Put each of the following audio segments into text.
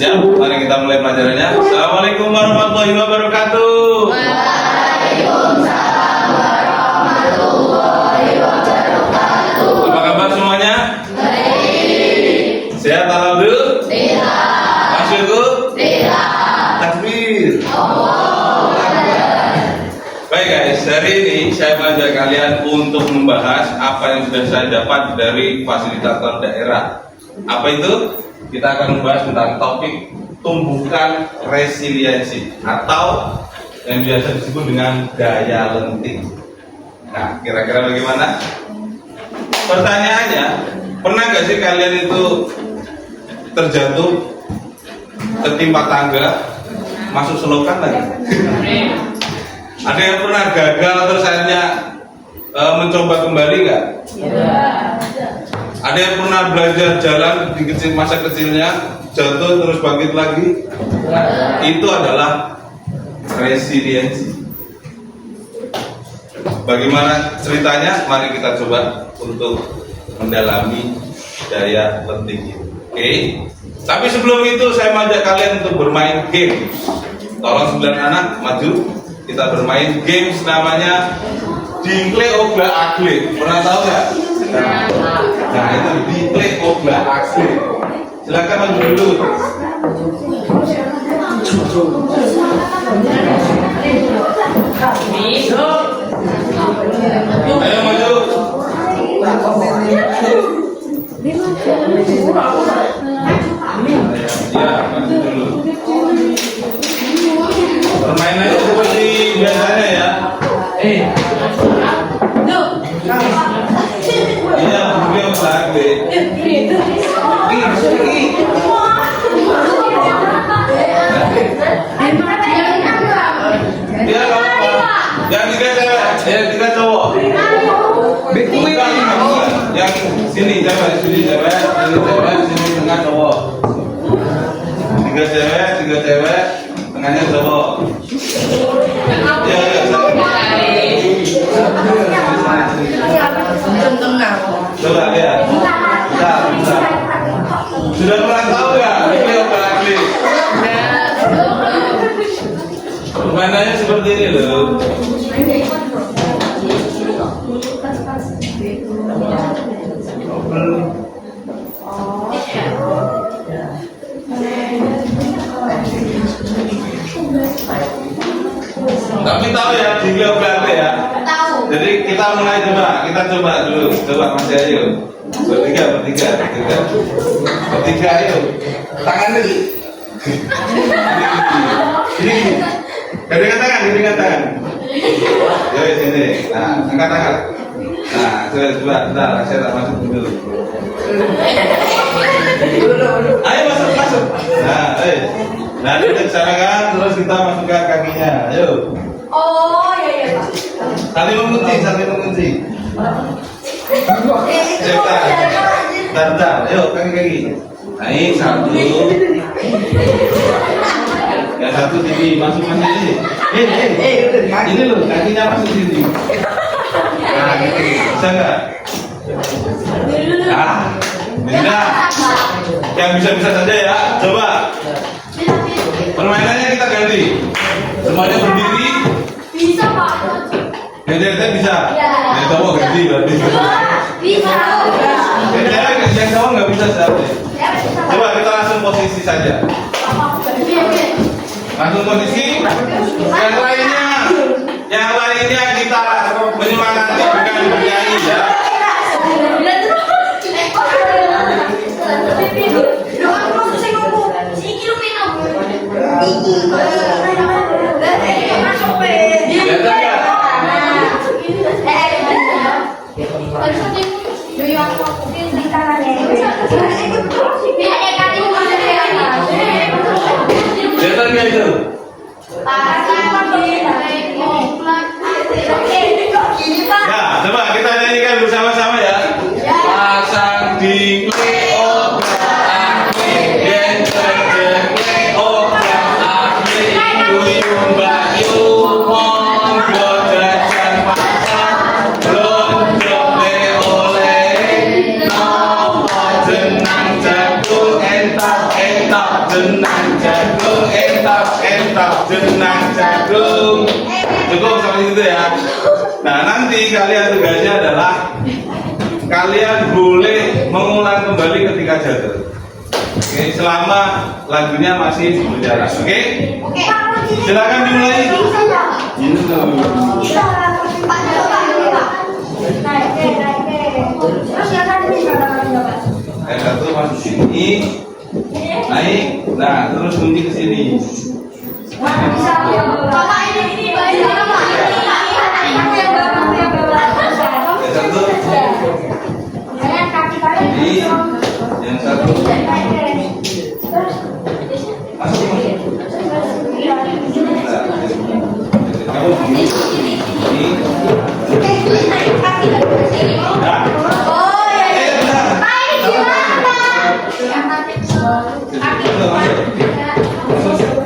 Siap, mari kita mulai pelajarannya. Assalamualaikum warahmatullahi wabarakatuh. Waalaikumsalam warahmatullahi wabarakatuh. Apa kabar semuanya? Baik. Sehat alhamdulillah. Masyaallah. Takbir. Baik guys, hari ini saya mengajak kalian untuk membahas apa yang sudah saya dapat dari fasilitator daerah. Apa itu? Kita akan membahas tentang topik tumbukan resiliensi atau yang biasa disebut dengan daya lenting. Nah, kira-kira bagaimana? Pertanyaannya, pernah gak sih kalian itu terjatuh, tertimpa tangga, masuk selokan lagi? Ada yang pernah gagal terus akhirnya mencoba kembali nggak? Ada yang pernah belajar jalan di masa kecilnya, jatuh terus bangkit lagi? Itu adalah resiliensi. Bagaimana ceritanya? Mari kita coba untuk mendalami daya lenting itu. Oke? Tapi sebelum itu saya mengajak kalian untuk bermain game. Tolong 9 anak maju. Kita bermain games namanya Dingle Obla Agle. Pernah tahu nggak? Nah itu Dingle Obla Agle. Silakan maju dulu. Ayo maju. Ya, maju dulu. Permainannya seperti biasanya ya. Iya, beliau lagi. Dia apa? Yang 3 cewek, yang 3 cowok. Bukan, yang sini cewek, sini cewek, sini cewek, sini tengah cowok. 3 cewek, 3 cewek, tengahnya cowok. Ya, ya, coba lihat. Bisa. Sudah pernah tahu ya? Ini operasi. Permainannya seperti ini loh. Tapi tahu ya, Dingle berarti ya. Jadi kita mulai kita coba dulu. Coba Mas Ayu. Bertiga, ayo. Tangan dulu. Ini. Gandengan tangan. Yuk sini. Nah, angkat tangan. Nah, coba, bentar, saya tak masuk dulu. Ayo masuk. Nah, Nah, kita sana kan, terus kita masukkan kakinya. Ayo. Oh, iya. Saling mengunci. Bentar. Ayo, kaki. Naik, 1. Yang 1 sini, masuk sini. Ini loh, kakinya masuk sini. Nah, gitu. Bisa nggak? Bisa. Yang bisa saja ya. Coba. Permainannya kita ganti. Semuanya berdiri. Bisa, Pak. Ganti bisa. Yang cowok ganti berarti. Bisa. Yang cowok nggak bisa saja. Coba kita langsung posisi saja. Langsung posisi. Yang lainnya kita menyemangati bukan bernyanyi ya. Lihat nggak itu? Ya, coba kita nyanyikan bersama-sama ya. Pasang di jenang jagung, entap jenang jagung. Cukup sampai situ ya. Nah, nanti kalian tugasnya adalah kalian boleh mengulang kembali ketika jatuh. Oke, selama lagunya masih berjalan. Oke? Silakan dimulai. Yang satu masuk sini, naik, nah terus kunci ke sini. Yang satu masuk. Kamu ini. Nah.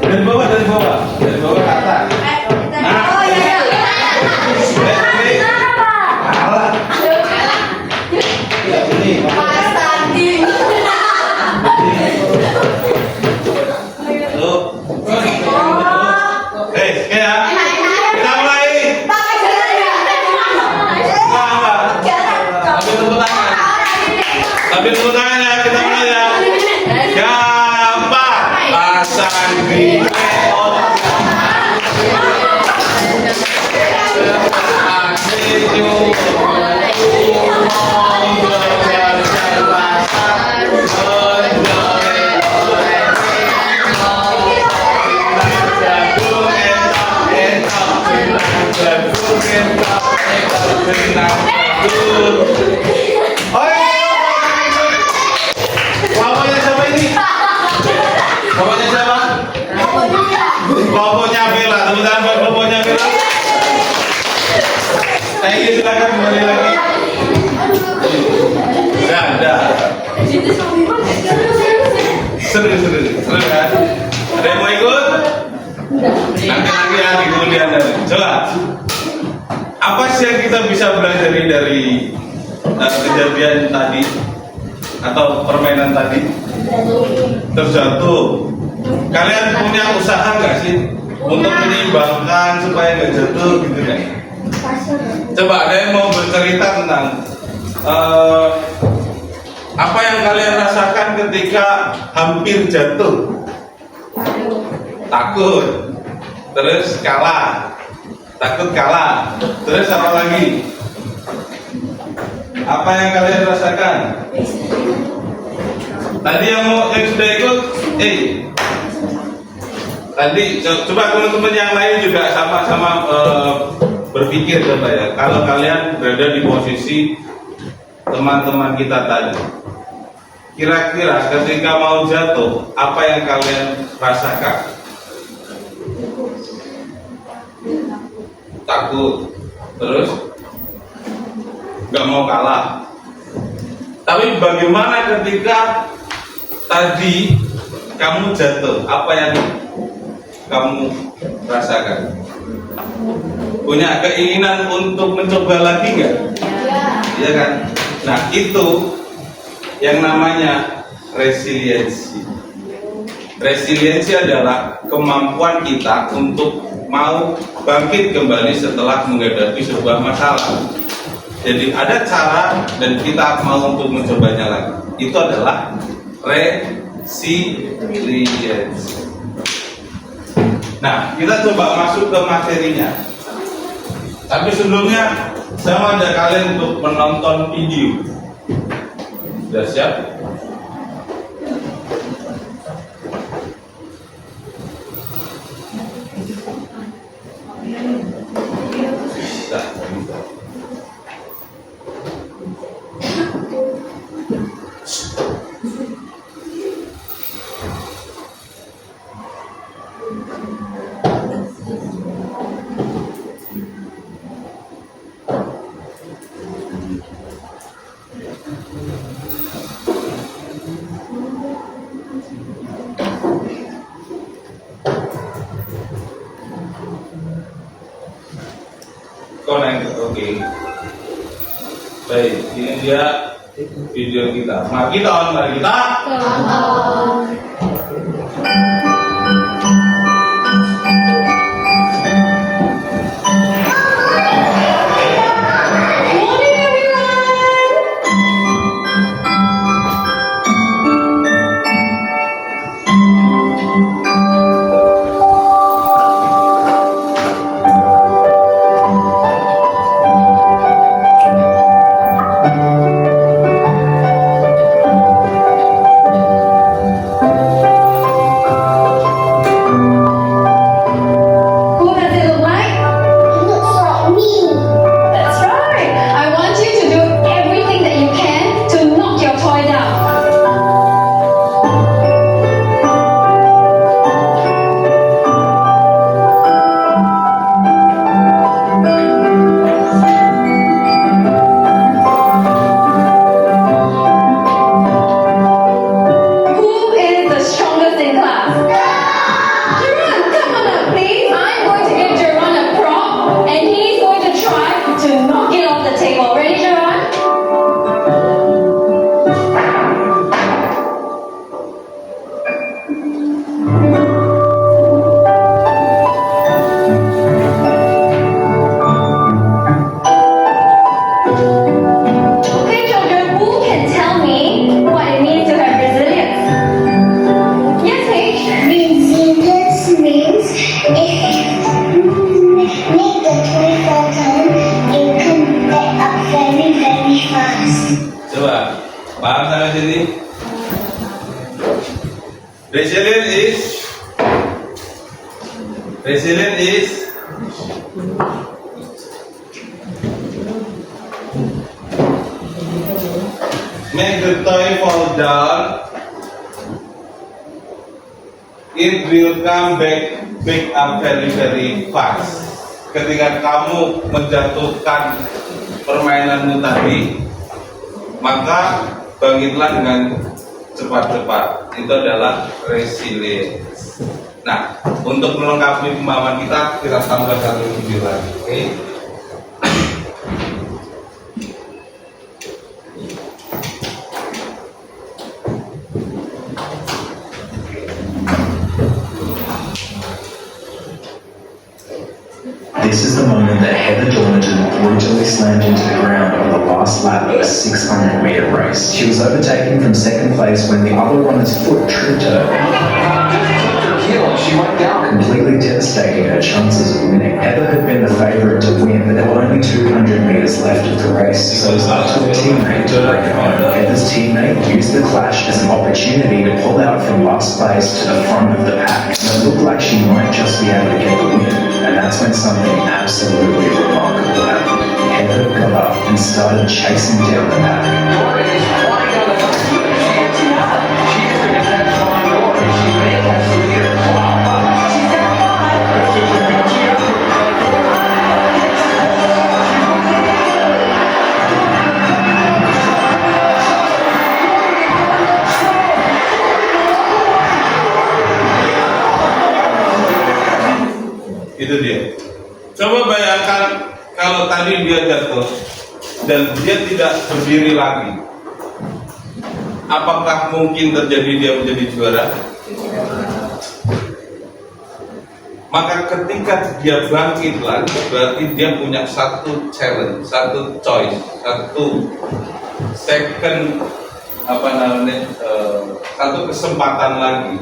Dari bawah ke atas. Sambil tepuk tangan ya, kita mulai ya. Gampang, pasang di bapaknya siapa ini? Bapaknya siapa? Bapaknya Bella, teman-teman buat bapaknya Bella. Ayo silakan kembali lagi. Dah. Seru kan? Ada yang mau ikut? Nanti lagi ya di kemudian hari. Coba. Apa sih yang kita bisa belajar dari kejadian tadi atau permainan tadi? Terjatuh. Kalian punya usaha nggak sih untuk menyeimbangkan supaya nggak jatuh gitu kan? Coba ada yang mau bercerita tentang apa yang kalian rasakan ketika hampir jatuh? Takut, terus kalah, takut kalah, terus apa lagi? Apa yang kalian rasakan? Tadi yang sudah ikut, tadi coba teman-teman yang lain juga sama-sama berpikir coba ya. Kalau kalian berada di posisi teman-teman kita tadi, kira-kira ketika mau jatuh, apa yang kalian rasakan? Takut, terus nggak mau kalah. Tapi bagaimana ketika tadi kamu jatuh? Apa yang kamu rasakan? Punya keinginan untuk mencoba lagi nggak? Iya kan? Nah itu yang namanya resiliensi. Resiliensi adalah kemampuan kita untuk mau bangkit kembali setelah menghadapi sebuah masalah. Jadi ada cara dan kita mau untuk mencobanya lagi. Itu adalah resiliensi. Nah, kita coba masuk ke materinya. Tapi sebelumnya saya mengajak kalian untuk menonton video. Sudah siap? Connect, oke. Baik, ini dia video kita. Mari kita on, mari kita. Resilient is make the toy fall down. It will come back up very fast. Ketika kamu menjatuhkan permainanmu tadi, maka bangkitlah dengan cepat-cepat. Itu adalah resilience. Nah, untuk melengkapi pemahaman kita tambah satu video lagi. Oke? This is the moment that Heather Dornton brutally slammed into the ground on the last lap of a 600-metre race. She was overtaken from second place when the other runner's foot tripped her, She went down. completely devastating her chances of winning. Heather had been the favourite to win, but there were only 200 metres left of the race, so it was up to a teammate to bring it home. Heather's teammate used the clash as an opportunity to pull out from last place to the front of the pack. And it looked like she might just be able to get the win, and that's when something absolutely remarkable happened. Heather got up and started chasing down the pack. Jordan is flying down the front. She is not. She is going to catch Von Jordan. She may catch the leader. Wow. She's got Itu dia. Coba bayangkan kalau tadi dia jatuh dan dia tidak berdiri lagi. Apakah mungkin terjadi dia menjadi juara? Maka ketika dia bangkit lagi, berarti dia punya satu challenge, satu choice, satu second satu kesempatan lagi.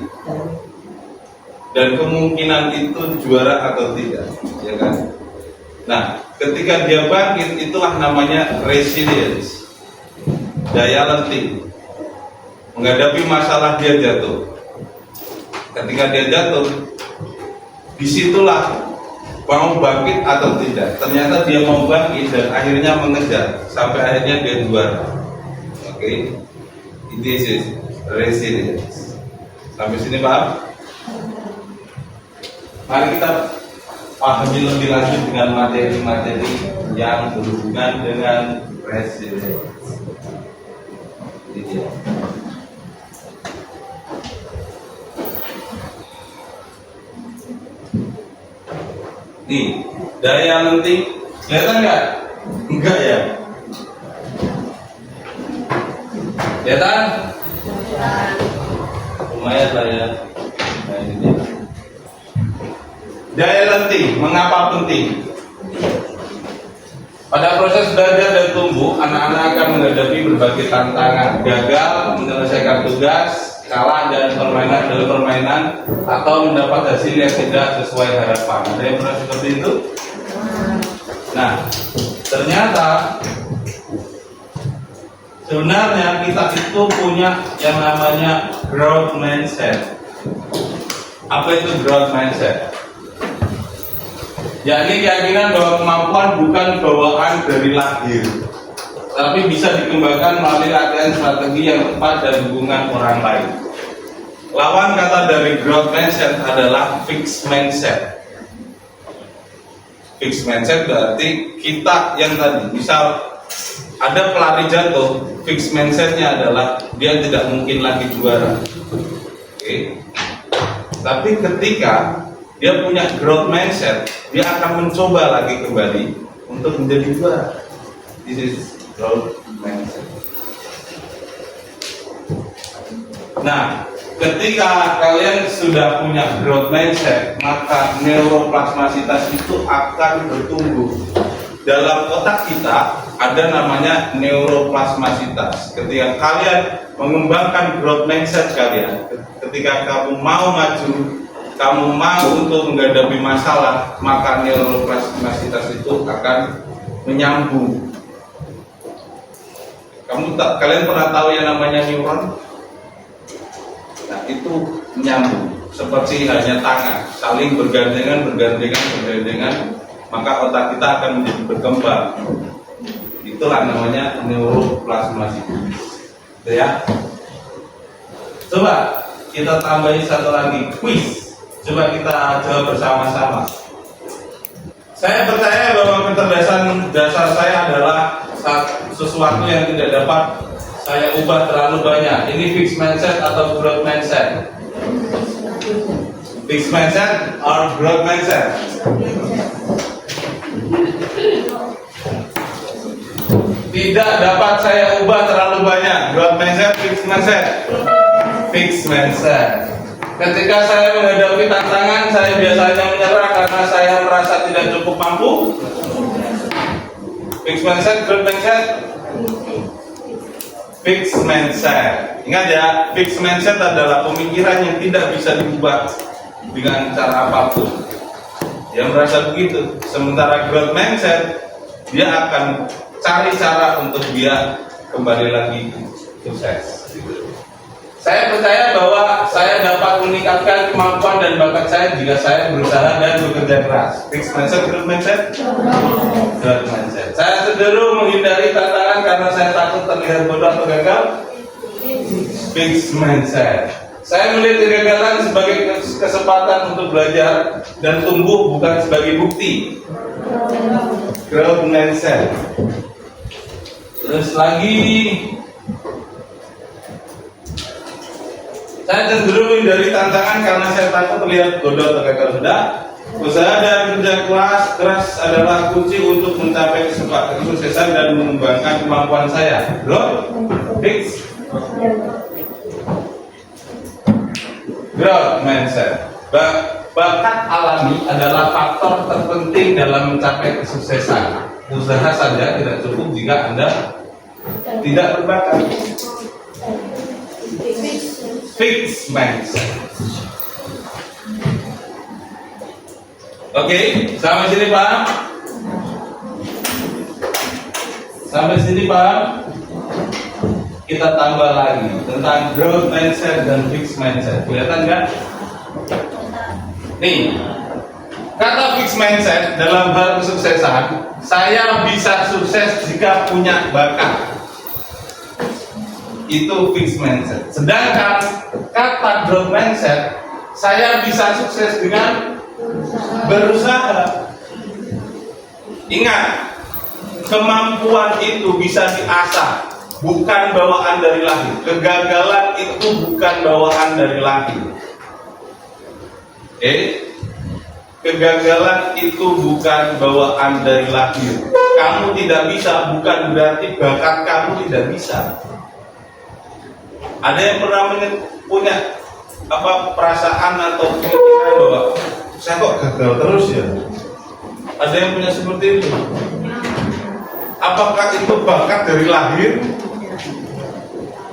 Dan kemungkinan itu juara atau tidak, ya kan? Nah, ketika dia bangkit, itulah namanya resilience, daya lenting. Menghadapi masalah dia jatuh. Ketika dia jatuh, disitulah mau bangkit atau tidak. Ternyata dia mau bangkit dan akhirnya mengejar sampai akhirnya dia juara. Oke, this is resilience. Sampai sini paham? Mari kita pahami lebih lanjut dengan materi-materi yang berhubungan dengan resilience. Ini dia. Nih, daya lenting, kelihatan nggak? Enggak ya? Kelihatan? Lumayan lah ya. Nah, ini dia. Daya lenting, mengapa penting? Pada proses belajar dan tumbuh, anak-anak akan menghadapi berbagai tantangan, gagal menyelesaikan tugas, kalah dalam permainan, atau mendapat hasil yang tidak sesuai harapan. Ada yang pernah seperti itu? Nah, ternyata sebenarnya kita itu punya yang namanya growth mindset. Apa itu growth mindset? Yakni keyakinan bahwa kemampuan bukan bawaan dari lahir, tapi bisa dikembangkan melalui latihan strategi yang tepat dan dukungan orang lain. Lawan kata dari growth mindset adalah fixed mindset. Fixed mindset berarti kita yang tadi, misal ada pelari jatuh, fixed mindsetnya adalah dia tidak mungkin lagi juara. Oke. Tapi ketika dia punya growth mindset, dia akan mencoba lagi kembali untuk menjadi juara. This is growth mindset. Nah, ketika kalian sudah punya growth mindset, maka neuroplasmasitas itu akan bertumbuh. Dalam otak kita ada namanya neuroplasmasitas. Ketika kalian mengembangkan growth mindset kalian, ketika kamu mau maju, kamu mau untuk menghadapi masalah, maka neuroplasmasitas itu akan menyambung. Kalian pernah tahu yang namanya neuron? Nah, itu menyambung. seperti hanya tangan, saling bergandengan, maka otak kita akan menjadi berkembang. Itulah namanya neuroplasmasi. Ya. Coba kita tambahin satu lagi, quiz. Coba kita jawab bersama-sama. Saya percaya bahwa kecerdasan dasar saya adalah sesuatu yang tidak dapat saya ubah terlalu banyak. Ini fixed mindset atau growth mindset? Fixed mindset or growth mindset? Tidak dapat saya ubah terlalu banyak. Growth mindset, fixed mindset? Fixed mindset. Ketika saya menghadapi tantangan, saya biasanya menyerah karena saya merasa tidak cukup mampu. Fixed mindset, growth mindset? Fixed mindset. Ingat ya, fixed mindset adalah pemikiran yang tidak bisa diubah dengan cara apapun. Dia merasa begitu. Sementara growth mindset, dia akan cari cara untuk dia kembali lagi sukses. Saya percaya bahwa saya dapat meningkatkan kemampuan dan bakat saya jika saya berusaha dan bekerja keras. Fixed mindset, growth mindset? Growth mindset. Saya cenderung menghindari tantangan karena saya takut terlihat bodoh atau gagal. Fixed mindset. Saya melihat kegagalan sebagai kesempatan untuk belajar dan tumbuh, bukan sebagai bukti. Growth mindset. Terus lagi, saya cenderung menghindari tantangan karena saya takut terlihat bodoh atau gagal. Sudah. Usaha dan kerja keras adalah kunci untuk mencapai kesuksesan dan mengembangkan kemampuan saya. Growth, fix, growth mindset. Bakat alami adalah faktor terpenting dalam mencapai kesuksesan. Usaha saja tidak cukup jika Anda tidak berbakat. Fixed mindset. Oke, sampai sini paham? Sampai sini paham? Kita tambah lagi tentang growth mindset dan fixed mindset. Kelihatan nggak? Nih, kata fixed mindset dalam hal kesuksesan, saya bisa sukses jika punya bakat. Itu fixed mindset. Sedangkan kata growth mindset, saya bisa sukses dengan berusaha. Ingat, kemampuan itu bisa diasah, bukan bawaan dari lahir. Kegagalan itu bukan bawaan dari lahir. Kegagalan itu bukan bawaan dari lahir. Kamu tidak bisa bukan berarti bakat kamu tidak bisa. Ada yang pernah punya perasaan atau pemikiran bahwa saya kok gagal terus ya? Ada yang punya seperti itu? Apakah itu bakat dari lahir?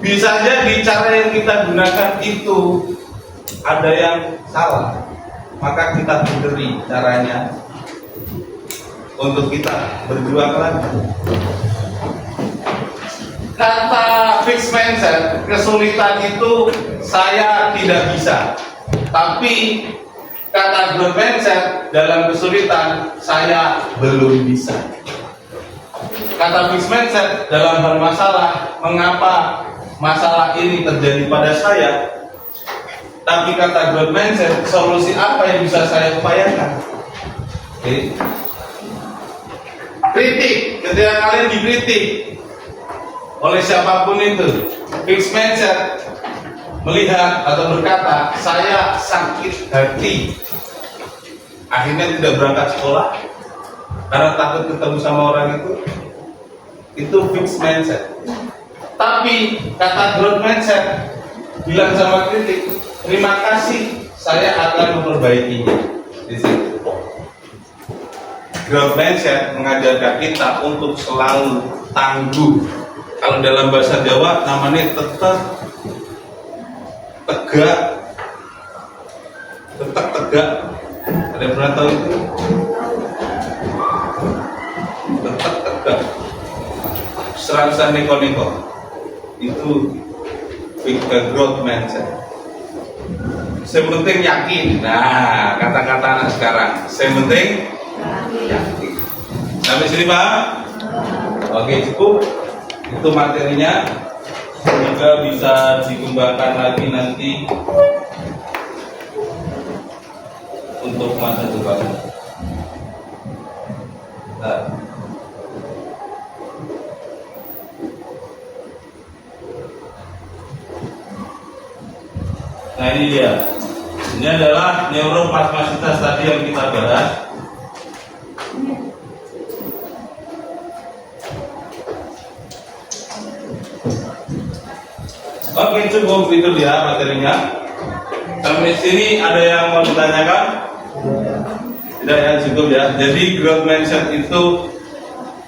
Bisa jadi cara yang kita gunakan itu ada yang salah. Maka kita beri caranya untuk kita berjuang lagi. Kata fixed mindset, kesulitan itu saya tidak bisa. Tapi kata growth mindset, dalam kesulitan saya belum bisa. Kata fixed mindset, dalam hal masalah, mengapa masalah ini terjadi pada saya? Tapi kata growth mindset, solusi apa yang bisa saya upayakan? Kritik, ketika kalian dikritik oleh siapapun itu, fixed mindset melihat atau berkata, saya sakit hati, akhirnya tidak berangkat sekolah karena takut ketemu sama orang itu fixed mindset. Tapi kata growth mindset bilang sama kritik, terima kasih, saya akan memperbaikinya. Di situ growth mindset mengajarkan kita untuk selalu tangguh. Kalau dalam bahasa Jawa namanya tegak, Ada yang pernah tahu itu? Tegak. Serangsan neko-neko. Itu growth mindset. Yang penting yakin. Nah, kata-kata anak sekarang. Yang penting yakin. Sampai sini Pak? Oke, cukup. Itu materinya. Semoga bisa dikembangkan lagi nanti untuk masa depan. Nah ini dia. Ini adalah neuroplastisitas tadi yang kita bahas. Oke, cukup itu dia materinya. Sampai sini ada yang mau ditanyakan? Tidak ya, cukup ya. Jadi growth mindset itu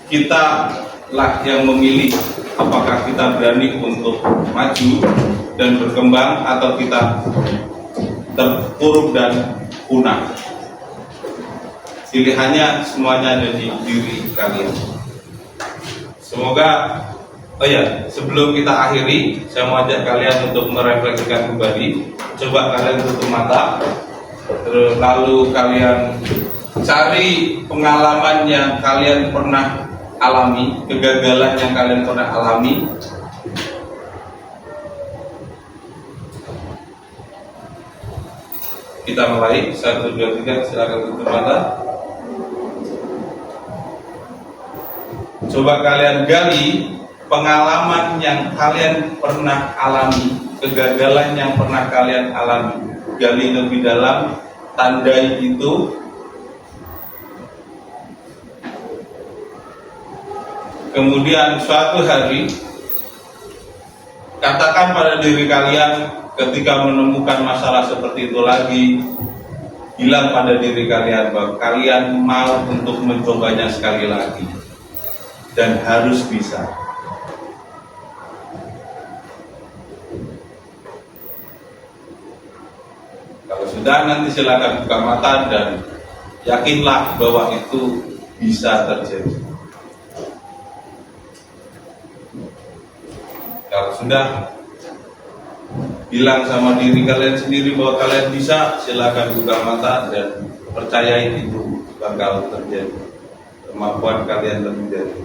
kita lah yang memilih apakah kita berani untuk maju dan berkembang atau kita terpuruk dan punah. Pilihannya semuanya ada di diri kalian. Semoga, oh ya, sebelum kita akhiri, saya mau ajak kalian untuk merefleksikan kembali. Coba kalian tutup mata, lalu kalian cari pengalaman yang kalian pernah alami, kegagalan yang kalian pernah alami. Kita mulai, 1, 2, 3, silakan tutup mata. Coba kalian gali pengalaman yang kalian pernah alami, kegagalan yang pernah kalian alami. Gali lebih dalam, tandai itu. Kemudian suatu hari katakan pada diri kalian, ketika menemukan masalah seperti itu lagi, bilang pada diri kalian bahwa kalian mau untuk mencobanya sekali lagi dan harus bisa. Kalau sudah, nanti silakan buka mata dan yakinlah bahwa itu bisa terjadi. Kalau sudah, bilang sama diri kalian sendiri bahwa kalian bisa, silakan buka mata dan percayai itu bakal terjadi. Kemampuan kalian lebih dari.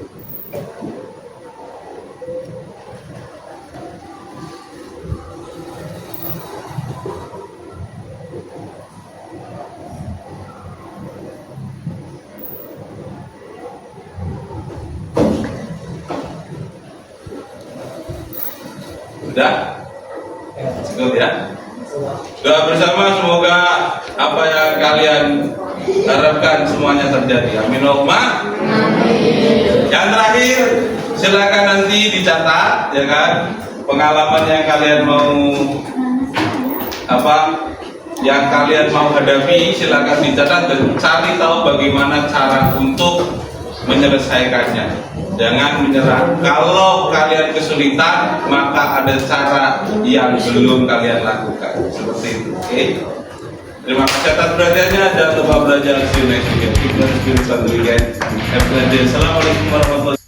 Sudah? Cukup ya? Doa bersama, semoga apa yang kalian harapkan semuanya terjadi. Amin Allahumma. Yang terakhir, silakan nanti dicatat, ya kan, pengalaman yang kalian mau yang kalian mau hadapi, silakan dicatat dan cari tahu bagaimana cara untuk menyelesaikannya. Jangan menyerah. Kalau kalian kesulitan, maka ada cara yang belum kalian lakukan. Seperti itu. Oke? Terima kasih atas perhatiannya. Jangan lupa belajar. See you next weekend. Assalamualaikum warahmatullahi wabarakatuh.